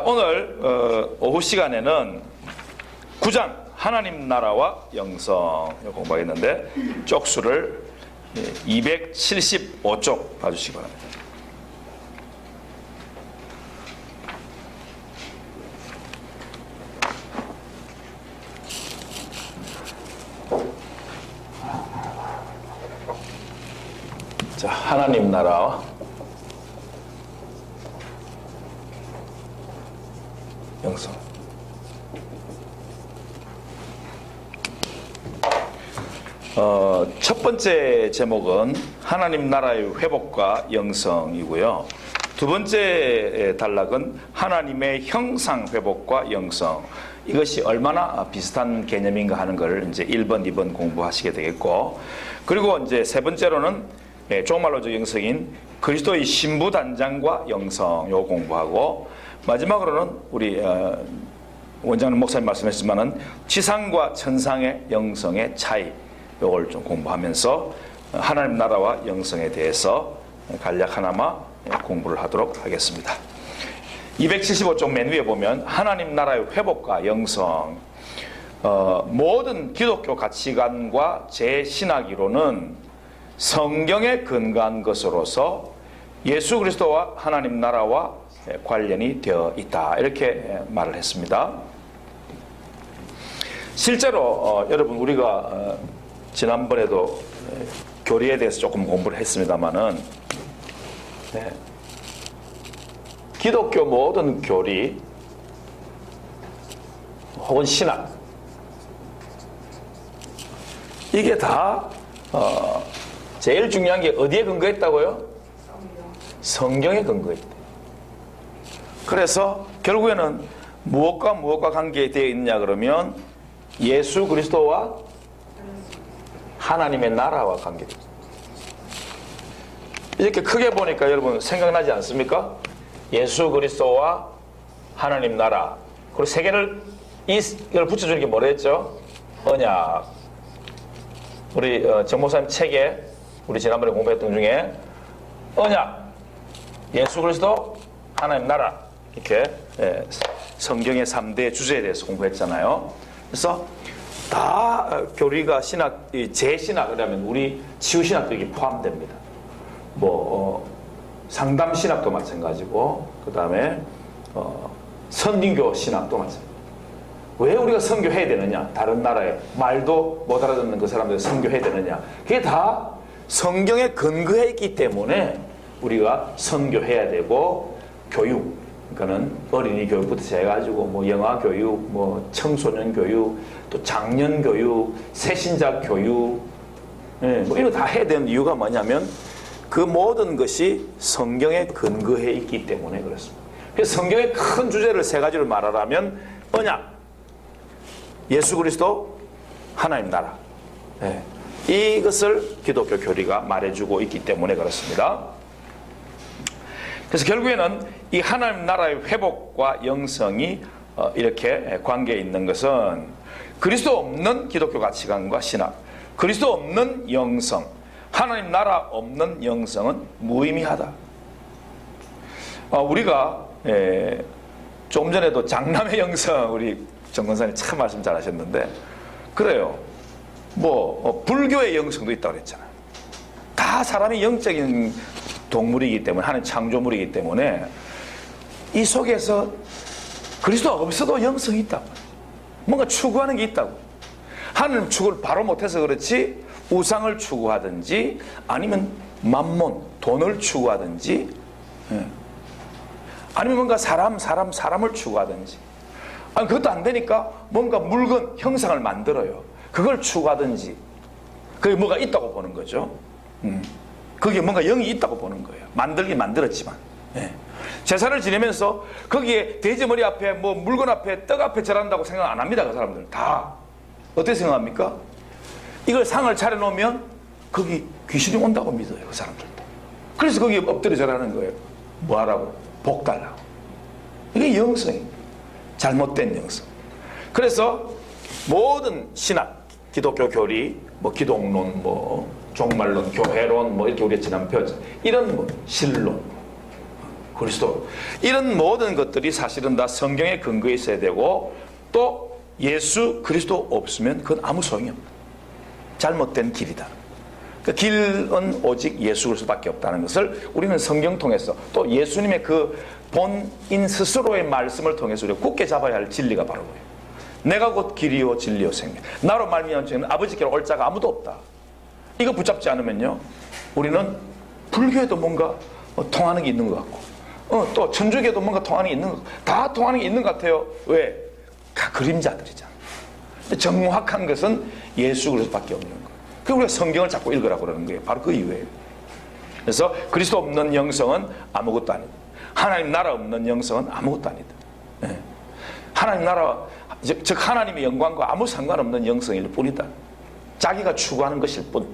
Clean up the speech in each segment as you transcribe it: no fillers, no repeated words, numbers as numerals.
오늘 오후 시간에는 9장 하나님 나라와 영성 공부하겠는데 쪽수를 275쪽 봐주시기 바랍니다. 자, 하나님 나라와 영성. 첫 번째 제목은 하나님 나라의 회복과 영성이고요. 두 번째 단락은 하나님의 형상 회복과 영성. 이것이 얼마나 비슷한 개념인가 하는 걸 이제 1번, 2번 공부하시게 되겠고, 그리고 이제 세 번째로는 종말론적 영성인 그리스도의 신부 단장과 영성 요 공부하고, 마지막으로는 우리 원장님 목사님 말씀하셨지만은 지상과 천상의 영성의 차이 요걸 좀 공부하면서 하나님 나라와 영성에 대해서 간략 하나마 공부를 하도록 하겠습니다. 275쪽 맨 위에 보면 하나님 나라의 회복과 영성, 모든 기독교 가치관과 제 신학이론은 성경에 근거한 것으로서 예수 그리스도와 하나님 나라와 관련이 되어 있다, 이렇게 말을 했습니다. 실제로 여러분 우리가 지난번에도 교리에 대해서 조금 공부를 했습니다마는 기독교 모든 교리 혹은 신학, 이게 다 제일 중요한 게 어디에 근거했다고요? 성경에 근거했다. 그래서 결국에는 무엇과 관계되어 있느냐 그러면 예수 그리스도와 하나님의 나라와 관계되어 있습니다. 이렇게 크게 보니까 여러분 생각나지 않습니까? 예수 그리스도와 하나님 나라, 그리고 세 개를 이걸 붙여주는 게 뭐라 했죠? 언약. 우리 정 목사님 책에 우리 지난번에 공부했던 중에 언약, 예수 그리스도, 하나님 나라, 이렇게 성경의 3대 주제에 대해서 공부했잖아요. 그래서 다 교리가 신학, 제신학이라면 우리 치유신학도 이게 포함됩니다. 상담신학도 마찬가지고, 그 다음에 선진교 신학도 마찬가지고. 왜 우리가 선교해야 되느냐? 다른 나라에 말도 못 알아듣는 그 사람들 선교해야 되느냐? 그게 다 성경에 근거해 있기 때문에 우리가 선교해야 되고, 교육, 그러니까는 어린이 교육부터 해가지고 영아 교육, 청소년 교육, 또 장년 교육, 새신자 교육, 이거 다 해야 되는 이유가 뭐냐면 그 모든 것이 성경에 근거해 있기 때문에 그렇습니다. 그래서 성경의 큰 주제를 세 가지를 말하라면 언약, 예수 그리스도, 하나님 나라, 이것을 기독교 교리가 말해주고 있기 때문에 그렇습니다. 그래서 결국에는 이 하나님 나라의 회복과 영성이 이렇게 관계에 있는 것은 그리스도 없는 기독교 가치관과 신학, 그리스도 없는 영성, 하나님 나라 없는 영성은 무의미하다. 우리가 좀 전에도 장남의 영성, 우리 정 권사님 참 말씀 잘하셨는데, 그래요. 불교의 영성도 있다고 그랬잖아요. 다 사람이 영적인 동물이기 때문에, 하나님 창조물이기 때문에 이 속에서 그리스도가 없어도 영성이 있다고, 뭔가 추구하는 게 있다고. 하나님 추구를 바로 못해서 그렇지 우상을 추구하든지 아니면 만몬, 돈을 추구하든지, 아니면 뭔가 사람을 추구하든지, 아니 그것도 안 되니까 뭔가 물건, 형상을 만들어요. 그걸 추구하든지, 그게 뭐가 있다고 보는 거죠. 그게 뭔가 영이 있다고 보는 거예요. 만들긴 만들었지만. 제사를 지내면서 거기에 돼지머리 앞에 물건 앞에 떡 앞에 절한다고 생각 안 합니다. 그 사람들 다 어떻게 생각합니까? 이걸 상을 차려놓으면 거기 귀신이 온다고 믿어요. 그 사람들도. 그래서 거기에 엎드려 절하는 거예요. 뭐하라고? 복 달라고. 이게 영성입니다. 잘못된 영성. 그래서 모든 신학, 기독교 교리, 기독론, 종말론, 교회론, 이렇게 우리가 지난 배웠죠. 이런 신론, 그리스도. 이런 모든 것들이 사실은 다 성경에 근거에 있어야 되고, 또 예수 그리스도 없으면 그건 아무 소용이 없다. 잘못된 길이다. 그 길은 오직 예수 그리스도밖에 없다는 것을 우리는 성경 통해서, 또 예수님의 그 본인 스스로의 말씀을 통해서 우리가 굳게 잡아야 할 진리가 바로 그래요. 내가 곧 길이요 진리요 생명, 나로 말미암은 저는 아버지께로 올 자가 아무도 없다. 이거 붙잡지 않으면요, 우리는 불교에도 뭔가 통하는 게 있는 것 같고, 또 천주교에도 뭔가 통하는 게 있는 것 같고, 다 통하는 게 있는 것 같아요. 왜? 다 그림자들이잖아. 정확한 것은 예수 그리스도밖에 없는 거예요. 그래서 우리가 성경을 자꾸 읽으라고 그러는 거예요. 바로 그 이유예요. 그래서 그리스도 없는 영성은 아무것도 아니다. 하나님 나라 없는 영성은 아무것도 아니다. 예. 하나님 나라, 즉 하나님의 영광과 아무 상관없는 영성일 뿐이다. 자기가 추구하는 것일 뿐.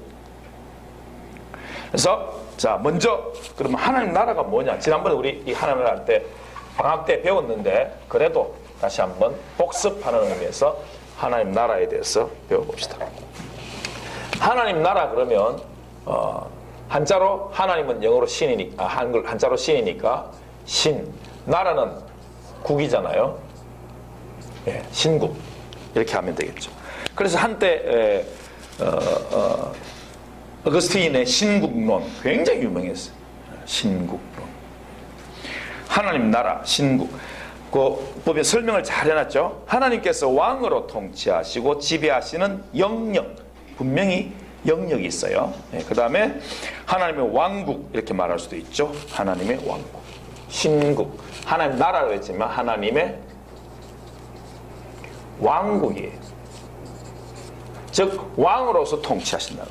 그래서 자, 먼저 그러면 하나님 나라가 뭐냐? 지난번에 우리 이 하나님 나라 할 때 방학 때 배웠는데, 그래도 다시 한번 복습하는 의미에서 하나님 나라에 대해서 배워봅시다. 하나님 나라 그러면 한자로 하나님은 영어로 신이니까, 한글 한자로 신이니까 신, 나라는 국이잖아요. 예, 신국 이렇게 하면 되겠죠. 그래서 한때 어거스틴의 신국론 굉장히 유명했어요. 신국론. 하나님 나라, 신국. 그 보면 설명을 잘 해놨죠. 하나님께서 왕으로 통치하시고 지배하시는 영역, 분명히 영역이 있어요. 그 다음에 하나님의 왕국 이렇게 말할 수도 있죠. 하나님의 왕국, 신국. 하나님 나라로 했지만 하나님의 왕국이에요. 즉 왕으로서 통치하신다.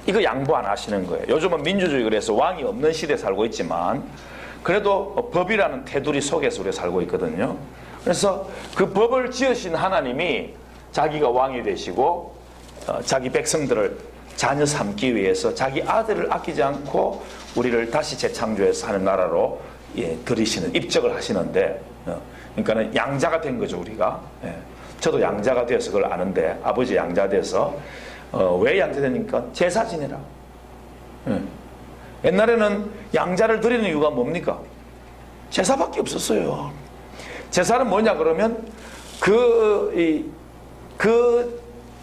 이거 양보 안 하시는 거예요. 요즘은 민주주의, 그래서 왕이 없는 시대에 살고 있지만 그래도 법이라는 테두리 속에서 우리가 살고 있거든요. 그래서 그 법을 지으신 하나님이 자기가 왕이 되시고 자기 백성들을 자녀 삼기 위해서 자기 아들을 아끼지 않고 우리를 다시 재창조해서 하는 나라로 들이시는, 입적을 하시는데, 그러니까는 양자가 된 거죠, 우리가. 저도 양자가 되어서 그걸 아는데, 아버지 양자가 돼서 왜 양자 되니까 제사 지내라. 옛날에는 양자를 드리는 이유가 뭡니까? 제사밖에 없었어요. 제사는 뭐냐 그러면 그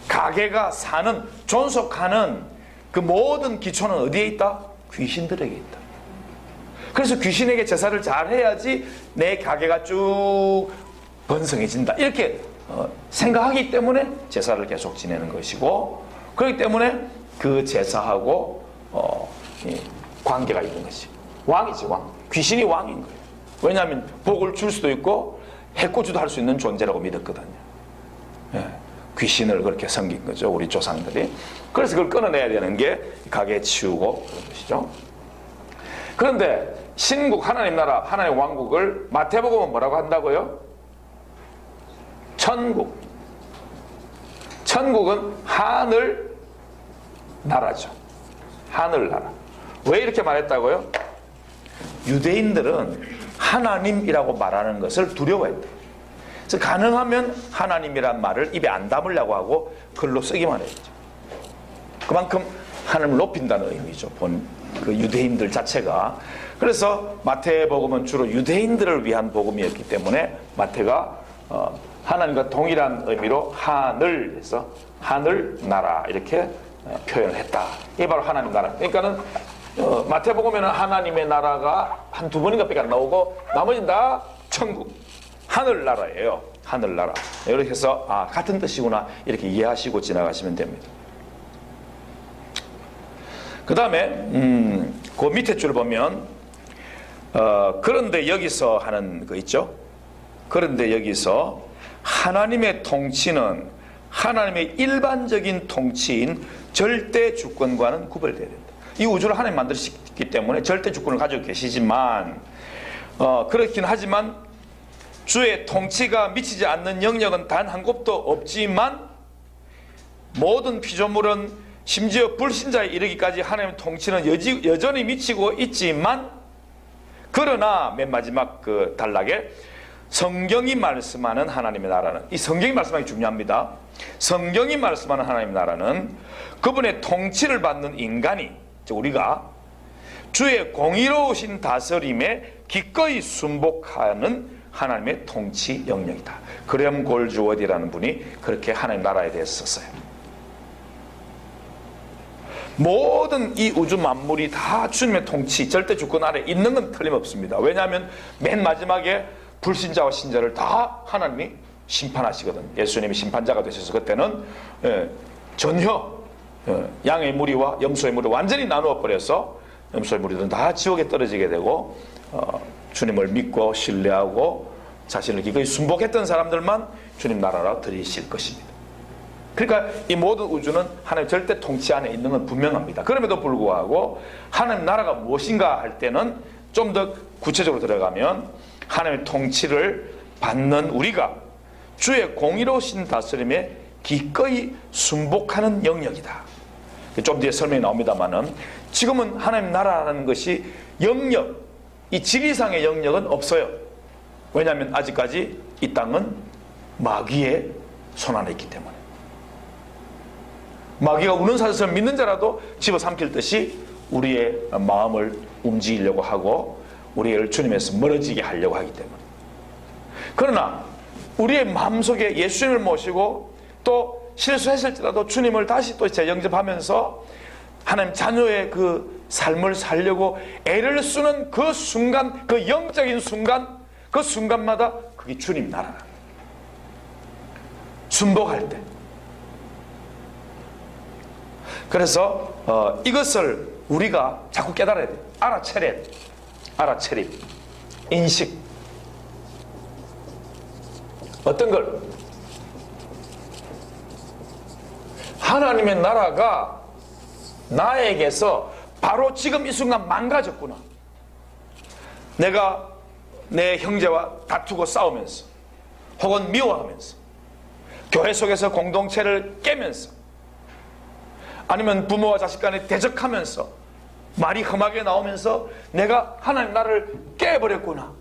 가게가 사는, 존속하는 그 모든 기초는 어디에 있다? 귀신들에게 있다. 그래서 귀신에게 제사를 잘 해야지 내 가게가 쭉 번성해진다. 이렇게 생각하기 때문에 제사를 계속 지내는 것이고, 그렇기 때문에 그 제사하고 관계가 있는 것이 왕이지, 왕. 귀신이 왕인 거예요. 왜냐하면 복을 줄 수도 있고 해코지도 할 수 있는 존재라고 믿었거든요. 귀신을 그렇게 섬긴 거죠, 우리 조상들이. 그래서 그걸 끊어내야 되는 게 가게에 치우고 그런 것이죠. 그런데 신국, 하나님 나라, 하나님 왕국을 마태복음은 뭐라고 한다고요? 천국. 천국은 하늘 나라죠. 하늘 나라. 왜 이렇게 말했다고요? 유대인들은 하나님이라고 말하는 것을 두려워했다. 그래서 가능하면 하나님이란 말을 입에 안 담으려고 하고 글로 쓰기만 했죠. 그만큼 하나님을 높인다는 의미죠, 그 유대인들 자체가. 그래서 마태복음은 주로 유대인들을 위한 복음이었기 때문에 마태가 하나님과 동일한 의미로 하늘에서 하늘 나라 이렇게 표현을 했다. 이게 바로 하나님 나라. 그러니까는 마태복음에는 하나님의 나라가 한 두 번인가 밖에 안 나오고 나머지는 다 천국, 하늘나라예요. 하늘나라. 이렇게 해서 같은 뜻이구나 이렇게 이해하시고 지나가시면 됩니다. 그 다음에 그 밑에 줄 보면 그런데 여기서 하는 거 있죠. 그런데 여기서 하나님의 통치는 하나님의 일반적인 통치인 절대 주권과는 구별돼야 된다. 이 우주를 하나님 만드셨기 때문에 절대 주권을 가지고 계시지만 그렇긴 하지만 주의 통치가 미치지 않는 영역은 단 한 곳도 없지만 모든 피조물은 심지어 불신자에 이르기까지 하나님의 통치는 여전히 미치고 있지만, 그러나 맨 마지막 그 단락에 성경이 말씀하는 하나님의 나라는, 이 성경이 말씀하기 중요합니다. 성경이 말씀하는 하나님의 나라는 그분의 통치를 받는 인간이, 즉 우리가 주의 공의로우신 다스림에 기꺼이 순복하는 하나님의 통치 영역이다. 그레엄 골즈워디라는 분이 그렇게 하나님 나라에 대해서 썼어요. 모든 이 우주 만물이 다 주님의 통치, 절대 주권 아래 있는 건 틀림없습니다. 왜냐하면 맨 마지막에 불신자와 신자를 다 하나님이 심판하시거든. 예수님이 심판자가 되셔서 그때는 전혀 양의 무리와 염소의 무리 완전히 나누어 버려서 염소의 무리들은 다 지옥에 떨어지게 되고 주님을 믿고 신뢰하고 자신을 기꺼이 순복했던 사람들만 주님 나라로 들이실 것입니다. 그러니까 이 모든 우주는 하나님 절대 통치 안에 있는 건 분명합니다. 그럼에도 불구하고 하나님 나라가 무엇인가 할 때는 좀 더 구체적으로 들어가면 하나님의 통치를 받는 우리가 주의 공의로우신 다스림에 기꺼이 순복하는 영역이다. 좀 뒤에 설명이 나옵니다만은 지금은 하나님 나라라는 것이 영역, 이 지리상의 영역은 없어요. 왜냐하면 아직까지 이 땅은 마귀의 손안에 있기 때문에. 마귀가 우는 사자처럼 믿는 자라도 집어삼킬 듯이 우리의 마음을 움직이려고 하고 우리를 주님에서 멀어지게 하려고 하기 때문에. 그러나 우리의 마음속에 예수님을 모시고 또 실수했을지라도 주님을 다시 또 재영접하면서 하나님 자녀의 그 삶을 살려고 애를 쓰는 그 순간, 그 영적인 순간, 그 순간마다 그게 주님 나라라. 순복할 때. 그래서 이것을 우리가 자꾸 깨달아야 돼요. 알아차림, 인식. 어떤 걸? 하나님의 나라가 나에게서 바로 지금 이 순간 망가졌구나. 내가 내 형제와 다투고 싸우면서 혹은 미워하면서 교회 속에서 공동체를 깨면서 아니면 부모와 자식 간에 대적하면서 말이 험하게 나오면서 내가 하나님 나라를 깨버렸구나.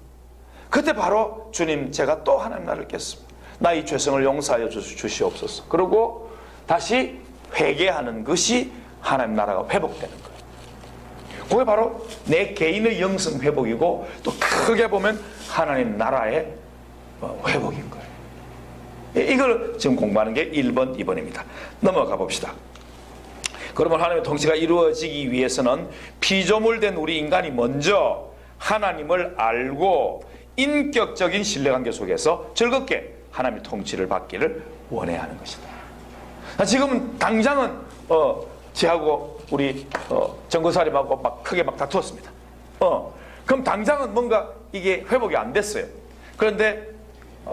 그때 바로 주님, 제가 또 하나님 나라를 깼습니다. 나의 죄성을 용서하여 주시옵소서. 그리고 다시 회개하는 것이 하나님 나라가 회복되는 거예요. 그게 바로 내 개인의 영성 회복이고 또 크게 보면 하나님 나라의 회복인 거예요. 이걸 지금 공부하는 게 1번, 2번입니다. 넘어가 봅시다. 그러면 하나님의 통치가 이루어지기 위해서는 피조물된 우리 인간이 먼저 하나님을 알고 인격적인 신뢰관계 속에서 즐겁게 하나님의 통치를 받기를 원해야 하는 것이다. 지금은 당장은 저하고 우리 정거사님하고 막 크게 막 다투었습니다. 그럼 당장은 뭔가 이게 회복이 안 됐어요. 그런데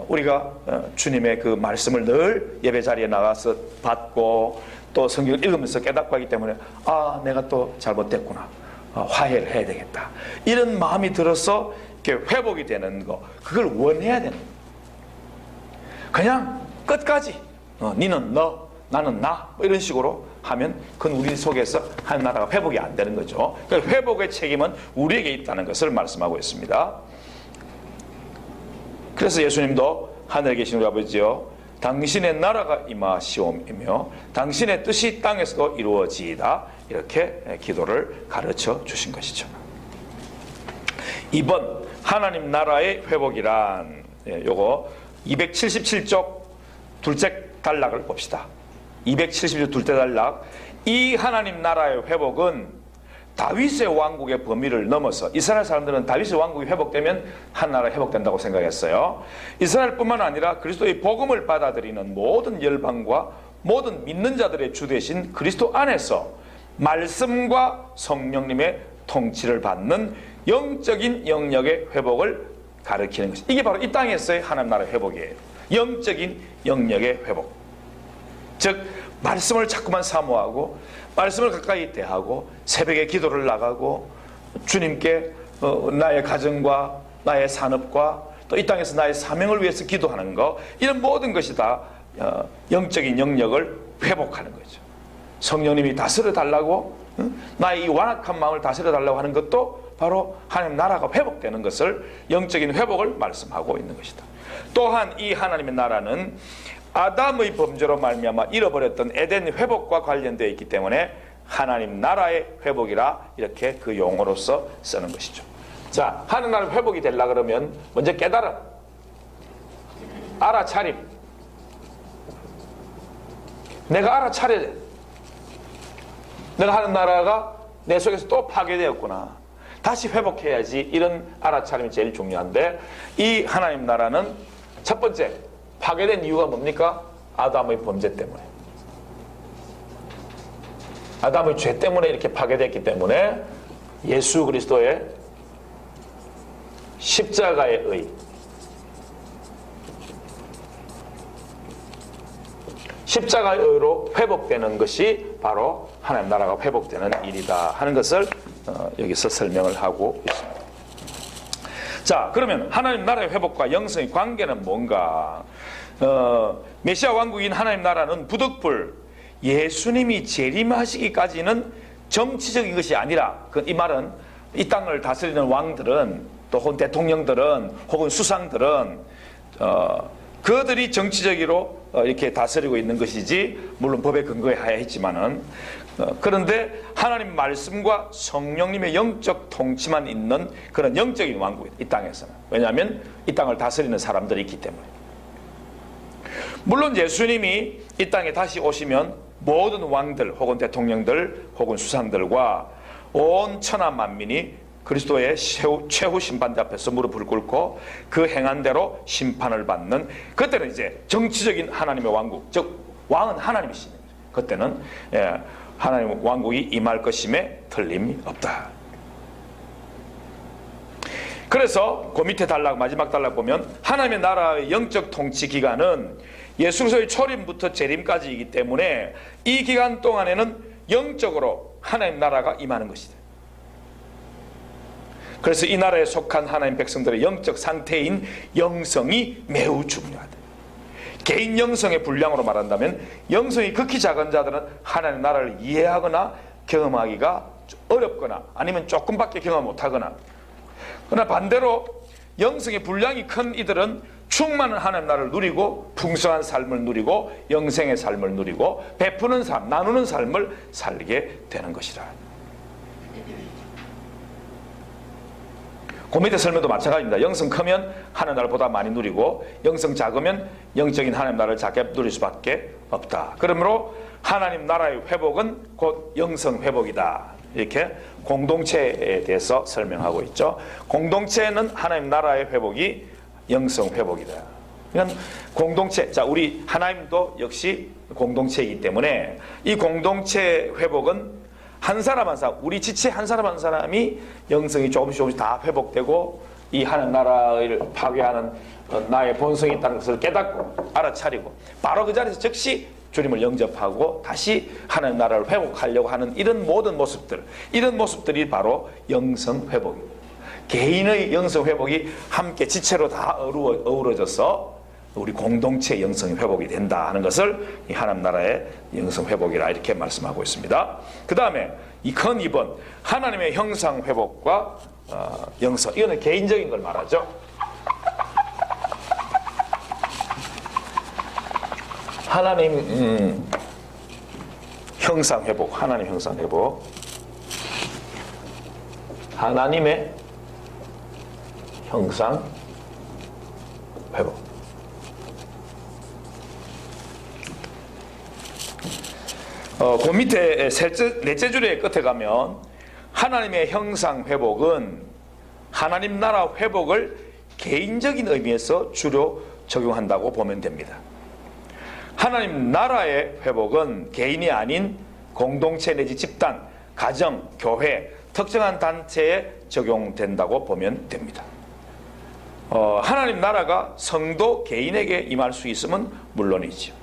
우리가 주님의 그 말씀을 늘 예배 자리에 나가서 받고 또 성경을 읽으면서 깨닫고 하기 때문에 내가 또 잘못됐구나. 화해를 해야 되겠다. 이런 마음이 들어서 이렇게 회복이 되는 거, 그걸 원해야 되는 거예요. 그냥 끝까지 니는 너, 나는 나, 뭐 이런 식으로 하면 그건 우리 속에서 한 나라가 회복이 안 되는 거죠. 그러니까 회복의 책임은 우리에게 있다는 것을 말씀하고 있습니다. 그래서 예수님도 하늘에 계신 우리 아버지여, 당신의 나라가 임하시오며 당신의 뜻이 땅에서도 이루어지이다, 이렇게 기도를 가르쳐 주신 것이죠. 2번, 하나님 나라의 회복이란, 요거 277쪽 둘째 단락을 봅시다. 277쪽 둘째 단락. 이 하나님 나라의 회복은 다윗의 왕국의 범위를 넘어서, 이스라엘 사람들은 다윗의 왕국이 회복되면 한 나라가 회복된다고 생각했어요. 이스라엘뿐만 아니라 그리스도의 복음을 받아들이는 모든 열방과 모든 믿는 자들의 주 되신 그리스도 안에서 말씀과 성령님의 통치를 받는 영적인 영역의 회복을 가리키는 것이, 이게 바로 이 땅에서의 하나님 나라의 회복이에요. 영적인 영역의 회복. 즉 말씀을 자꾸만 사모하고 말씀을 가까이 대하고 새벽에 기도를 나가고 주님께 나의 가정과 나의 산업과 또 이 땅에서 나의 사명을 위해서 기도하는 것, 이런 모든 것이 다 영적인 영역을 회복하는 거죠. 성령님이 다스려 달라고, 나의 이 완악한 마음을 다스려 달라고 하는 것도 바로 하나님 나라가 회복되는 것을, 영적인 회복을 말씀하고 있는 것이다. 또한 이 하나님의 나라는 아담의 범죄로 말미암아 잃어버렸던 에덴 회복과 관련되어 있기 때문에 하나님 나라의 회복이라 이렇게 그 용어로서 쓰는 것이죠. 자, 하나님 나라의 회복이 되려 그러면 먼저 깨달음, 알아차림. 내가 알아차려야 돼. 내가 하는 나라가 내 속에서 또 파괴되었구나. 다시 회복해야지. 이런 알아차림이 제일 중요한데, 이 하나님 나라는 첫 번째 파괴된 이유가 뭡니까? 아담의 범죄 때문에. 아담의 죄 때문에 이렇게 파괴됐기 때문에 예수 그리스도의 십자가의 의, 십자가의 의로 회복되는 것이 바로 하나님 나라가 회복되는 일이다 하는 것을 여기서 설명을 하고 있습니다. 자, 그러면 하나님 나라의 회복과 영성의 관계는 뭔가? 메시아 왕국인 하나님 나라는 부득불 예수님이 재림하시기까지는 정치적인 것이 아니라, 이 말은 이 땅을 다스리는 왕들은, 또 혹은 대통령들은, 혹은 수상들은 그들이 정치적으로 이렇게 다스리고 있는 것이지, 물론 법에 근거하여 했지만은, 그런데 하나님 말씀과 성령님의 영적 통치만 있는 그런 영적인 왕국이다, 이 땅에서는. 왜냐하면 이 땅을 다스리는 사람들이 있기 때문에. 물론 예수님이 이 땅에 다시 오시면 모든 왕들 혹은 대통령들 혹은 수상들과 온 천하 만민이 그리스도의 최후 심판대 앞에서 무릎을 꿇고 그 행한 대로 심판을 받는, 그때는 이제 정치적인 하나님의 왕국, 즉 왕은 하나님이시는 거죠. 그때는 하나님의 왕국이 임할 것임에 틀림이 없다. 그래서 그 밑에 단락, 마지막 단락 보면 하나님의 나라의 영적 통치 기간은 예수 그리스도의 초림부터 재림까지이기 때문에 이 기간 동안에는 영적으로 하나님 나라가 임하는 것이다. 그래서 이 나라에 속한 하나님 백성들의 영적 상태인 영성이 매우 중요하다. 개인 영성의 분량으로 말한다면 영성이 극히 작은 자들은 하나님 나라를 이해하거나 경험하기가 어렵거나 아니면 조금밖에 경험 못하거나, 그러나 반대로 영성의 분량이 큰 이들은 충만한 하나님 나라를 누리고 풍성한 삶을 누리고 영생의 삶을 누리고 베푸는 삶, 나누는 삶을 살게 되는 것이라. 그 밑에 설명도 마찬가지입니다. 영성 크면 하나님 나라를 보다 많이 누리고 영성 작으면 영적인 하나님 나라를 작게 누릴 수밖에 없다. 그러므로 하나님 나라의 회복은 곧 영성 회복이다. 이렇게 공동체에 대해서 설명하고 있죠. 공동체는 하나님 나라의 회복이 영성 회복이다. 그러니까 공동체, 자, 우리 하나님도 역시 공동체이기 때문에 이 공동체 회복은 한 사람 한 사람, 우리 지체 한 사람 한 사람이 영성이 조금씩 다 회복되고 이 하나님 나라를 파괴하는 나의 본성이 있다는 것을 깨닫고 알아차리고 바로 그 자리에서 즉시 주님을 영접하고 다시 하나님 나라를 회복하려고 하는 이런 모든 모습들, 이런 모습들이 바로 영성 회복입니다. 개인의 영성 회복이 함께 지체로 다 어우러져서 우리 공동체의 영성 회복이 된다 하는 것을 이 하나님 나라의 영성 회복이라 이렇게 말씀하고 있습니다. 그 다음에 이 큰 2번 하나님의 형상 회복과 영성, 이거는 개인적인 걸 말하죠. 하나님 형상 회복, 하나님 형상 회복, 하나님의 형상 회복. 그 밑에 넷째 줄의 끝에 가면 하나님의 형상 회복은 하나님 나라 회복을 개인적인 의미에서 주로 적용한다고 보면 됩니다. 하나님 나라의 회복은 개인이 아닌 공동체 내지 집단, 가정, 교회, 특정한 단체에 적용된다고 보면 됩니다. 하나님 나라가 성도 개인에게 임할 수 있으면 물론이죠.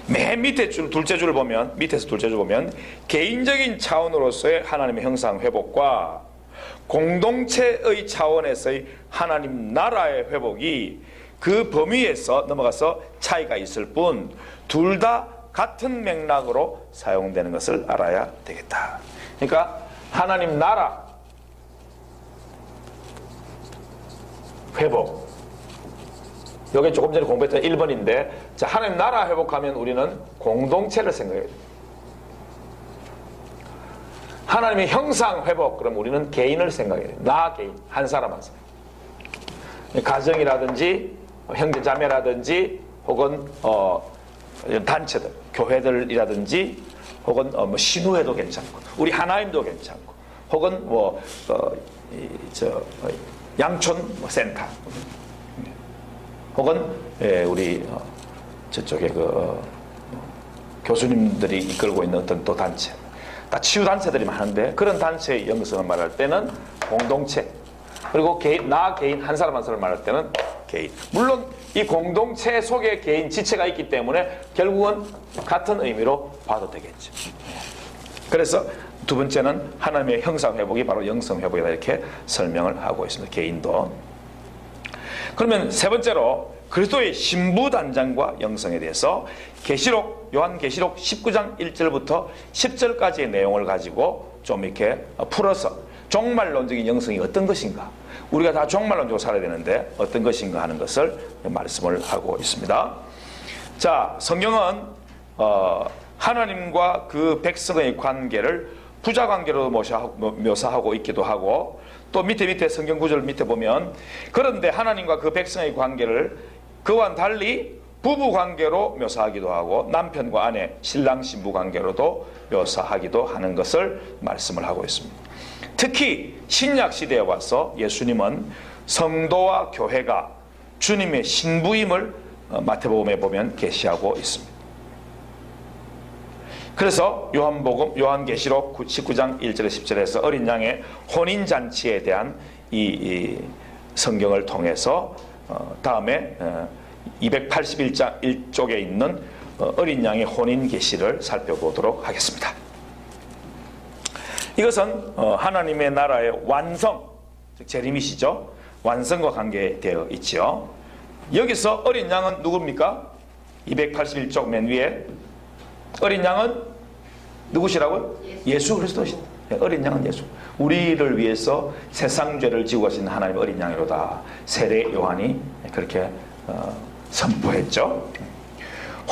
맨 밑에 줄, 둘째 줄을 보면, 밑에서 둘째 줄 보면 개인적인 차원으로서의 하나님의 형상 회복과 공동체의 차원에서의 하나님 나라의 회복이 그 범위에서 넘어가서 차이가 있을 뿐 둘 다 같은 맥락으로 사용되는 것을 알아야 되겠다. 그러니까 하나님 나라 회복, 여기 조금 전에 공부했던 1번인데, 자, 하나님 나라 회복하면 우리는 공동체를 생각해야 돼요. 하나님의 형상 회복, 그럼 우리는 개인을 생각해야 돼요. 나 개인, 한 사람 한 사람. 가정이라든지 형제 자매라든지 혹은 단체들, 교회들이라든지 혹은 뭐 신우회도 괜찮고 우리 하나님도 괜찮고 혹은 양촌 센터 혹은 우리 저쪽에 교수님들이 이끌고 있는 어떤 또 단체, 다 치유 단체들이 많은데 그런 단체의 영성을 말할 때는 공동체, 그리고 나 개인 한 사람 한 사람 말할 때는 개인. 물론 이 공동체 속에 개인 지체가 있기 때문에 결국은 같은 의미로 봐도 되겠죠. 그래서 두 번째는 하나님의 형상 회복이 바로 영성 회복이다, 이렇게 설명을 하고 있습니다. 개인도. 그러면 세 번째로 그리스도의 신부 단장과 영성에 대해서 요한계시록 19장 1절부터 10절까지의 내용을 가지고 좀 이렇게 풀어서 종말론적인 영성이 어떤 것인가, 우리가 다 종말론적으로 살아야 되는데 어떤 것인가 하는 것을 말씀을 하고 있습니다. 자, 성경은 하나님과 그 백성의 관계를 부자관계로 묘사하고 있기도 하고, 또 밑에 성경 구절 밑에 보면 그런데 하나님과 그 백성의 관계를 그와는 달리 부부관계로 묘사하기도 하고 남편과 아내, 신랑 신부 관계로도 묘사하기도 하는 것을 말씀을 하고 있습니다. 특히 신약시대에 와서 예수님은 성도와 교회가 주님의 신부임을 마태복음에 보면 계시하고 있습니다. 그래서 요한계시록 19장 1절에 10절에서 어린 양의 혼인잔치에 대한 이 성경을 통해서 다음에 281장 1쪽에 있는 어린 양의 혼인 계시를 살펴보도록 하겠습니다. 이것은 하나님의 나라의 완성, 즉 재림이시죠. 완성과 관계되어 있죠. 여기서 어린 양은 누굽니까? 281쪽 맨 위에 어린 양은 누구시라고요? 예수 그리스도시다. 어린 양은 예수. 우리를 위해서 세상 죄를 지고 가신 하나님의 어린 양이로다. 세례 요한이 그렇게 선포했죠.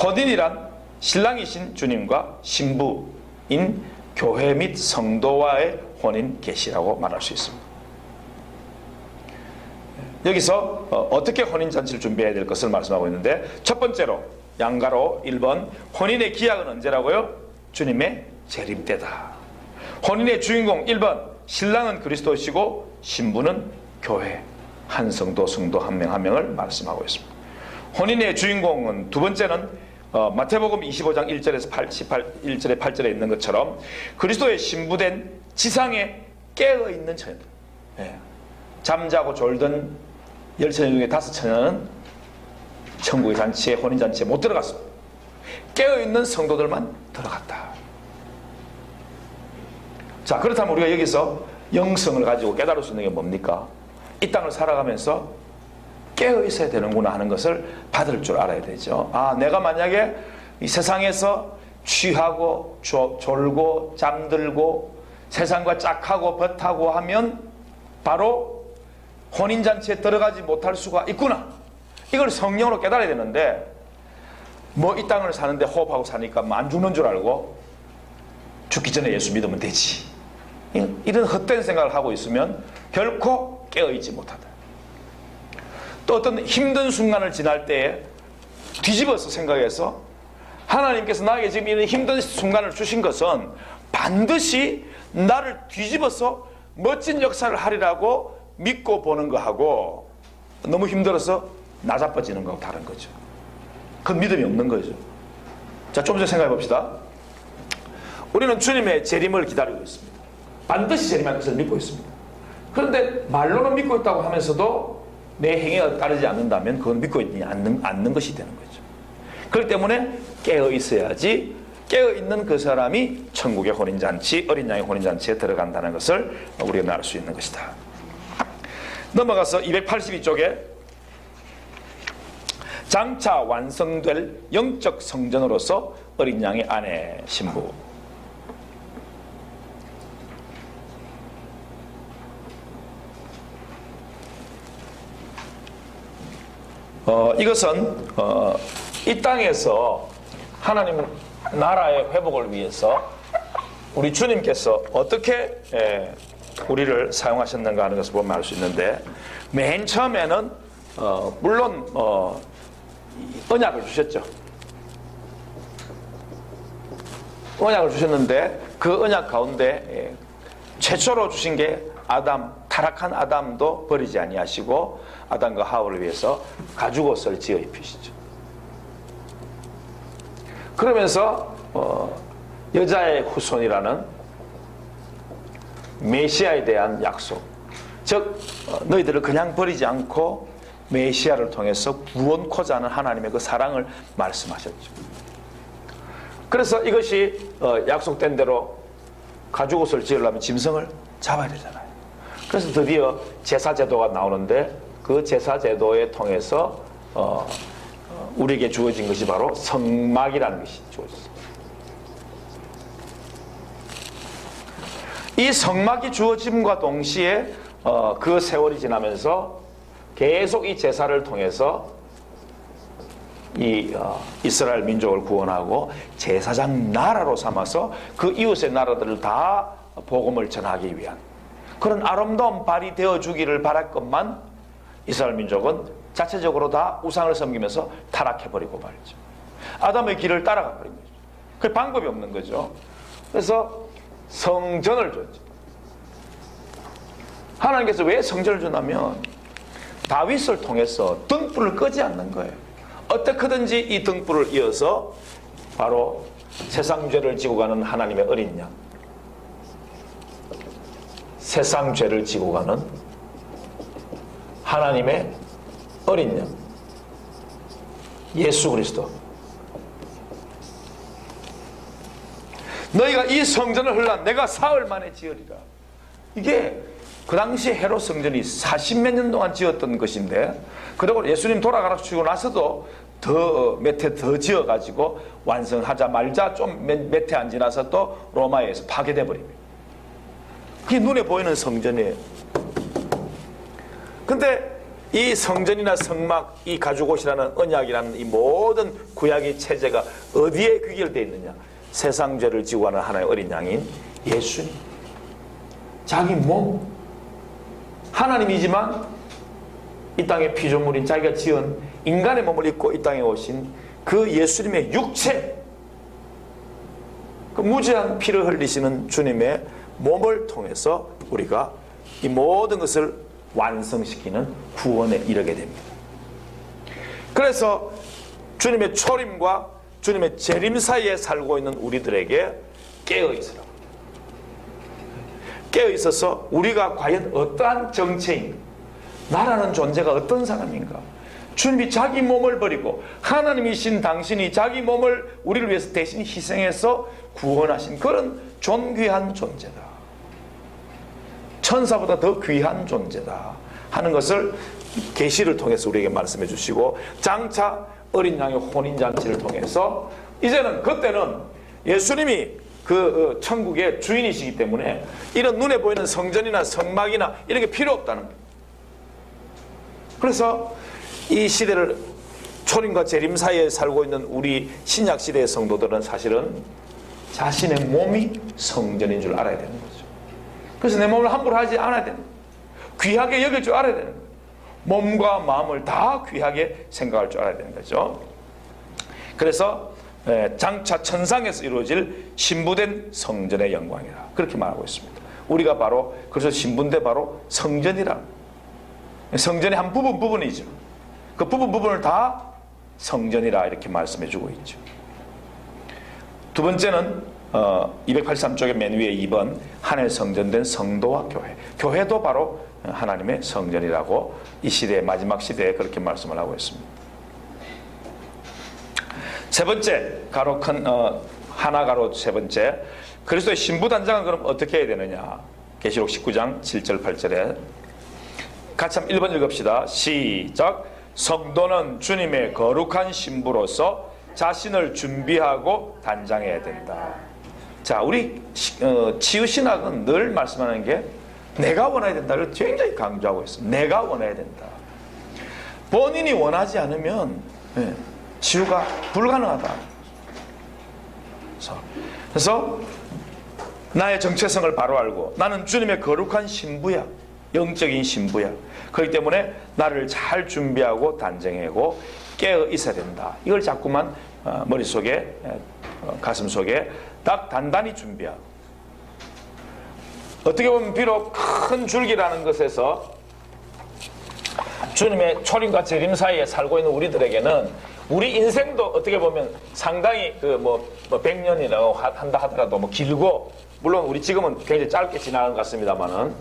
혼인이란 신랑이신 주님과 신부인 교회 및 성도와의 혼인 계시라고 말할 수 있습니다. 여기서 어떻게 혼인잔치를 준비해야 될 것을 말씀하고 있는데, 첫 번째로 양가로 1번 혼인의 기약은 언제라고요? 주님의 재림 때다. 혼인의 주인공 1번 신랑은 그리스도시고 신부는 교회, 한 성도 한 명 한 명을 말씀하고 있습니다. 혼인의 주인공은 두 번째는 마태복음 25장 1절에서 1절에 8절에 있는 것처럼 그리스도의 신부된 지상에 깨어있는 처녀들, 잠자고 졸던 10처녀 중에 5처녀는 천국의 잔치에, 혼인잔치에 못 들어갔습니다. 깨어있는 성도들만 들어갔다. 자, 그렇다면 우리가 여기서 영성을 가지고 깨달을 수 있는 게 뭡니까? 이 땅을 살아가면서 깨어있어야 되는구나 하는 것을 받을 줄 알아야 되죠. 아, 내가 만약에 이 세상에서 취하고 졸고 잠들고 세상과 짝하고 벗하고 하면 바로 혼인잔치에 들어가지 못할 수가 있구나. 이걸 성령으로 깨달아야 되는데, 뭐 이 땅을 사는데 호흡하고 사니까 뭐 안 죽는 줄 알고 죽기 전에 예수 믿으면 되지, 이런 헛된 생각을 하고 있으면 결코 깨어있지 못하다. 또 어떤 힘든 순간을 지날 때에 뒤집어서 생각해서 하나님께서 나에게 지금 이런 힘든 순간을 주신 것은 반드시 나를 뒤집어서 멋진 역사를 하리라고 믿고 보는 거하고, 너무 힘들어서 나자빠지는 거하고 다른 거죠. 그건 믿음이 없는 거죠. 자, 좀 더 생각해 봅시다. 우리는 주님의 재림을 기다리고 있습니다. 반드시 재림할 것을 믿고 있습니다. 그런데 말로는 믿고 있다고 하면서도 내 행위가 따르지 않는다면 그건 믿고 있지 않는 것이 되는 거죠. 그렇기 때문에 깨어 있어야지, 깨어 있는 그 사람이 천국의 혼인잔치, 어린 양의 혼인잔치에 들어간다는 것을 우리가 알 수 있는 것이다. 넘어가서 282쪽에 장차 완성될 영적 성전으로서 어린 양의 아내 신부. 이것은 이 땅에서 하나님 나라의 회복을 위해서 우리 주님께서 어떻게 우리를 사용하셨는가 하는 것을 보면 알 수 있는데, 맨 처음에는 물론 언약을 주셨죠. 언약을 주셨는데 그 언약 가운데 최초로 주신 게 아담, 타락한 아담도 버리지 아니하시고 아담과 하와를 위해서 가죽옷을 지어 입히시죠. 그러면서 여자의 후손이라는 메시아에 대한 약속, 즉 너희들을 그냥 버리지 않고 메시아를 통해서 구원코자 하는 하나님의 그 사랑을 말씀하셨죠. 그래서 이것이 약속된 대로 가죽옷을 지으려면 짐승을 잡아야 되잖아요. 그래서 드디어 제사제도가 나오는데 그 제사제도에 통해서 우리에게 주어진 것이 바로 성막이라는 것이 주어졌어요. 이 성막이 주어짐과 동시에 그 세월이 지나면서 계속 이 제사를 통해서 이 이스라엘 민족을 구원하고 제사장 나라로 삼아서 그 이웃의 나라들을 다 복음을 전하기 위한 그런 아름다운 발이 되어주기를 바랄 것만 이스라엘 민족은 자체적으로 다 우상을 섬기면서 타락해버리고 말이죠. 아담의 길을 따라가 버린 거죠. 그 방법이 없는 거죠. 그래서 성전을 줬죠. 하나님께서 왜 성전을 주냐면 다윗을 통해서 등불을 끄지 않는 거예요. 어떻게든지 이 등불을 이어서 바로 세상 죄를 지고 가는 하나님의 어린 양, 세상 죄를 지고 가는 하나님의 어린 양 예수 그리스도, 너희가 이 성전을 흘러 내가 사흘 만에 지으리라. 이게 그 당시 헤롯 성전이 40몇 년 동안 지었던 것인데, 그리고 예수님 돌아가시고 나서도 몇 해 더 지어가지고 완성하자 말자 좀 몇 해 안 지나서 또 로마에 의해서 파괴돼 버립니다. 그게 눈에 보이는 성전이에요. 근데 이 성전이나 성막, 이 가죽옷이라는 언약이라는 이 모든 구약의 체제가 어디에 귀결되어 있느냐? 세상 죄를 지고 가는 하나의 어린 양인 예수님, 자기 몸, 하나님이지만 이 땅의 피조물인 자기가 지은 인간의 몸을 입고 이 땅에 오신 그 예수님의 육체, 그 무지한 피를 흘리시는 주님의 몸을 통해서 우리가 이 모든 것을 완성시키는 구원에 이르게 됩니다. 그래서 주님의 초림과 주님의 재림 사이에 살고 있는 우리들에게 깨어있으라. 깨어있어서 우리가 과연 어떠한 정체인가, 나라는 존재가 어떤 사람인가, 주님이 자기 몸을 버리고 하나님이신 당신이 자기 몸을 우리를 위해서 대신 희생해서 구원하신 그런 존귀한 존재다, 천사보다 더 귀한 존재다 하는 것을 계시를 통해서 우리에게 말씀해 주시고, 장차 어린 양의 혼인잔치를 통해서 이제는 그때는 예수님이 그 천국의 주인이시기 때문에 이런 눈에 보이는 성전이나 성막이나 이런 게 필요 없다는 거예요. 그래서 이 시대를 초림과 재림 사이에 살고 있는 우리 신약 시대의 성도들은 사실은 자신의 몸이 성전인 줄 알아야 되는 거죠. 그래서 내 몸을 함부로 하지 않아야 되는 거예요. 귀하게 여길 줄 알아야 되는 거예요. 몸과 마음을 다 귀하게 생각할 줄 알아야 되는 거죠. 그래서 장차 천상에서 이루어질 신부된 성전의 영광이라 그렇게 말하고 있습니다. 우리가 바로 그래서 신부인데 바로 성전이라, 성전의 한 부분이죠. 그 부분을 다 성전이라 이렇게 말씀해 주고 있죠. 두 번째는 283쪽의 맨 위에 2번 하늘 성전된 성도와 교회, 교회도 바로 하나님의 성전이라고 이 시대의 마지막 시대에 그렇게 말씀을 하고 있습니다. 세 번째, 가로 큰 하나 가로 세 번째, 그리스도의 신부단장은 그럼 어떻게 해야 되느냐? 계시록 19장 7절 8절에 같이 한번 1번 읽읍시다. 시작. 성도는 주님의 거룩한 신부로서 자신을 준비하고 단장해야 된다. 자, 우리 치유신학은 늘 말씀하는 게 내가 원해야 된다를 굉장히 강조하고 있습니다. 내가 원해야 된다. 본인이 원하지 않으면 치유가 불가능하다. 그래서 나의 정체성을 바로 알고 나는 주님의 거룩한 신부야. 영적인 신부야. 그렇기 때문에 나를 잘 준비하고 단정하고 깨어 있어야 된다. 이걸 자꾸만 머릿속에 가슴속에 딱 단단히 준비하고, 어떻게 보면 비록 큰 줄기라는 것에서 주님의 초림과 재림 사이에 살고 있는 우리들에게는 우리 인생도 어떻게 보면 상당히 100년이라고 한다 하더라도 길고, 물론 우리 지금은 굉장히 짧게 지나간 것 같습니다만은,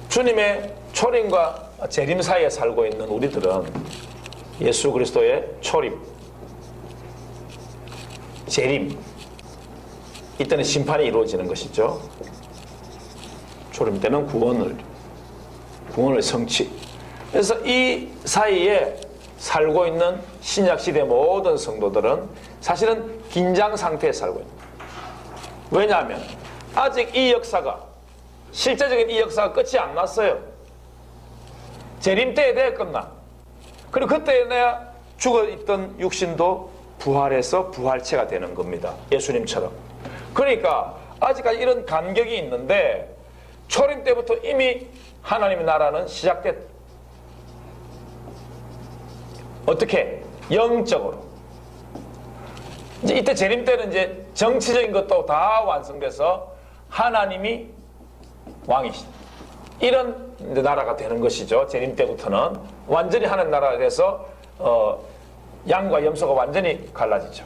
주님의 초림과 재림 사이에 살고 있는 우리들은 예수 그리스도의 초림, 재림, 이때는 심판이 이루어지는 것이죠. 초림 때는 구원을 성취. 그래서 이 사이에 살고 있는 신약시대 모든 성도들은 사실은 긴장 상태에 살고 있는 거예요. 왜냐하면 아직 이 역사가, 실제적인 이 역사가 끝이 안 났어요. 재림 때에 대해 끝나. 그리고 그때에 내가 죽어있던 육신도 부활해서 부활체가 되는 겁니다. 예수님처럼. 그러니까 아직까지 이런 간격이 있는데, 초림 때부터 이미 하나님의 나라는 시작됐다. 어떻게? 영적으로. 이제 이때 재림 때는 이제 정치적인 것도 다 완성돼서 하나님이 왕이시다. 이런 나라가 되는 것이죠. 재림 때부터는 완전히 하나님 나라가 돼서 양과 염소가 완전히 갈라지죠.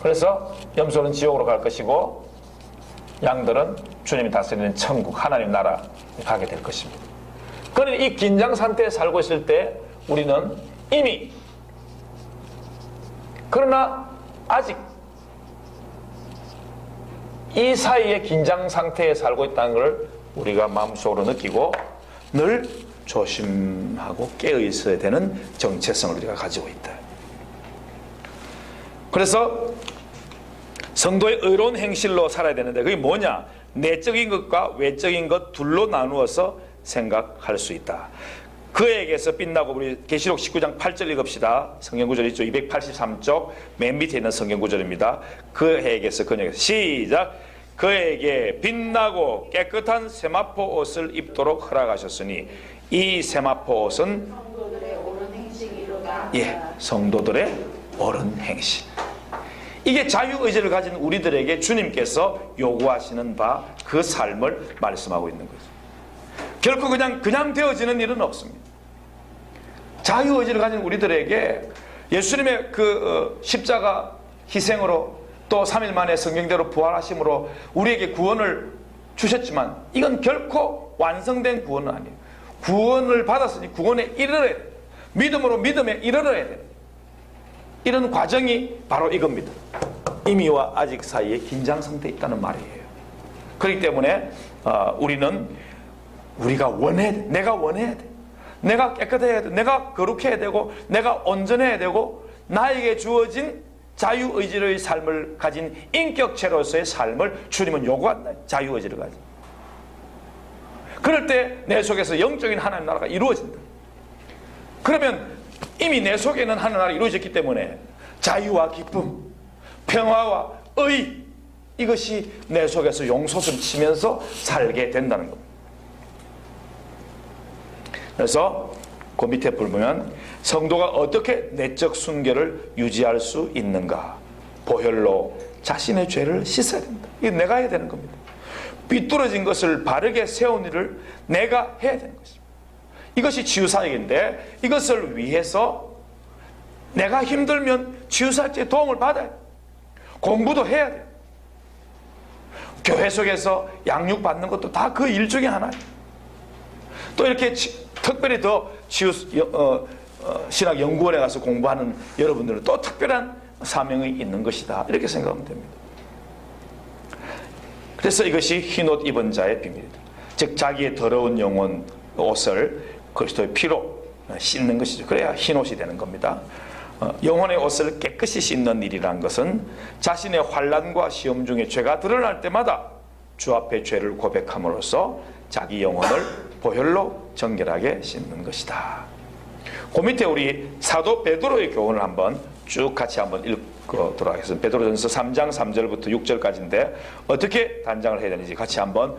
그래서 염소는 지옥으로 갈 것이고 양들은 주님이 다스리는 천국, 하나님 나라 가게 될 것입니다. 그런데 이 긴장 상태에 살고 있을 때 우리는 이미, 그러나 아직 이 사이에 긴장 상태에 살고 있다는 걸 우리가 마음속으로 느끼고 늘 조심하고 깨어 있어야 되는 정체성을 우리가 가지고 있다. 그래서 성도의 의로운 행실로 살아야 되는데, 그게 뭐냐? 내적인 것과 외적인 것 둘로 나누어서 생각할 수 있다. 그에게서 빛나고, 우리 계시록 19장 8절 읽읍시다. 성경구절 있죠. 283쪽 맨 밑에 있는 성경구절입니다. 그에게서, 그에게서 시작. 그에게 빛나고 깨끗한 세마포 옷을 입도록 허락하셨으니 이 세마포 옷은 성도들의 옳은 행실이로다. 성도들의 옳은 행실. 이게 자유의지를 가진 우리들에게 주님께서 요구하시는 바 그 삶을 말씀하고 있는 거죠. 결코 그냥 되어지는 일은 없습니다. 자유의지를 가진 우리들에게 예수님의 십자가 희생으로 또 3일 만에 성경대로 부활하심으로 우리에게 구원을 주셨지만, 이건 결코 완성된 구원은 아니에요. 구원을 받았으니 구원에 이르러야 돼요. 믿음으로 믿음에 이르러야 돼요. 이런 과정이 바로 이겁니다. 이미와 아직 사이에 긴장 상태에 있다는 말이에요. 그렇기 때문에 우리가 원해야 돼. 내가 원해야 돼. 내가 깨끗해야 돼. 내가 거룩해야 되고 내가 온전해야 되고, 나에게 주어진 자유의지의 삶을 가진 인격체로서의 삶을 주님은 요구한다. 자유의지를 가진. 그럴 때 내 속에서 영적인 하나님 나라가 이루어진다. 그러면 이미 내 속에는 하나님 나라가 이루어졌기 때문에 자유와 기쁨, 평화와 의, 이것이 내 속에서 용솟음 치면서 살게 된다는 겁니다. 그래서 그 밑에 보면 성도가 어떻게 내적 순결을 유지할 수 있는가? 보혈로 자신의 죄를 씻어야 된다. 이게 내가 해야 되는 겁니다. 삐뚤어진 것을 바르게 세운 일을 내가 해야 되는 것입니다. 이것이 치유사역인데, 이것을 위해서 내가 힘들면 치유사역자의 도움을 받아야 돼. 공부도 해야 돼. 교회 속에서 양육받는 것도 다 그 일 중에 하나예요. 또 이렇게 특별히 더 신학연구원에 가서 공부하는 여러분들은 또 특별한 사명이 있는 것이다. 이렇게 생각하면 됩니다. 그래서 이것이 흰옷 입은 자의 비밀이다. 즉 자기의 더러운 영혼 옷을 그리스도의 피로 씻는 것이죠. 그래야 흰옷이 되는 겁니다. 영혼의 옷을 깨끗이 씻는 일이란 것은 자신의 환난과 시험 중에 죄가 드러날 때마다 주 앞에 죄를 고백함으로써 자기 영혼을 보혈로 정결하게 씻는 것이다. 그 밑에 우리 사도 베드로의 교훈을 한번 쭉 같이 한번 돌아가겠습니다. 베드로전서 3장 3절부터 6절까지인데 어떻게 단장을 해야 되는지 같이 한번